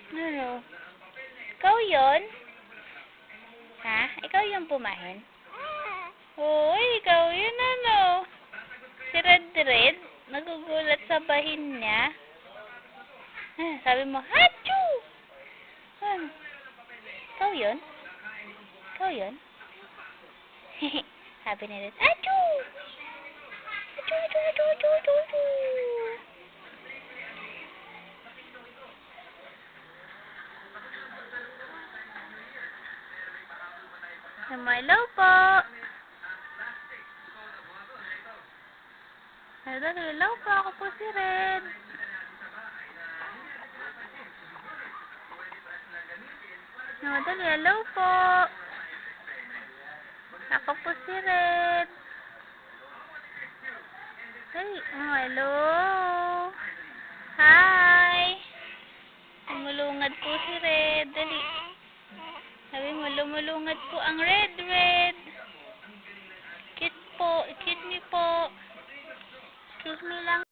Ano? Ikaw yun? Ha? Ikaw yung pumahin? Hoy, ikaw yun ano? Si Red Red? Nagugulat sa bahin niya? Sabi mo, Hachoo! Ano? Ikaw yun? Ikaw yun? Sabi ni Red, Hachoo! Hachoo, hachoo, hachoo, hachoo, hachoo, hachoo! Hello po! Hello po, ako po si Red. Hello po. Ako po si Red. Hey, hello. Hi. Lumulungad po si Red. Dali. Sabi mo, lumulungad po ang Red Red. Cute po. Cute niyo po. Excuse me lang.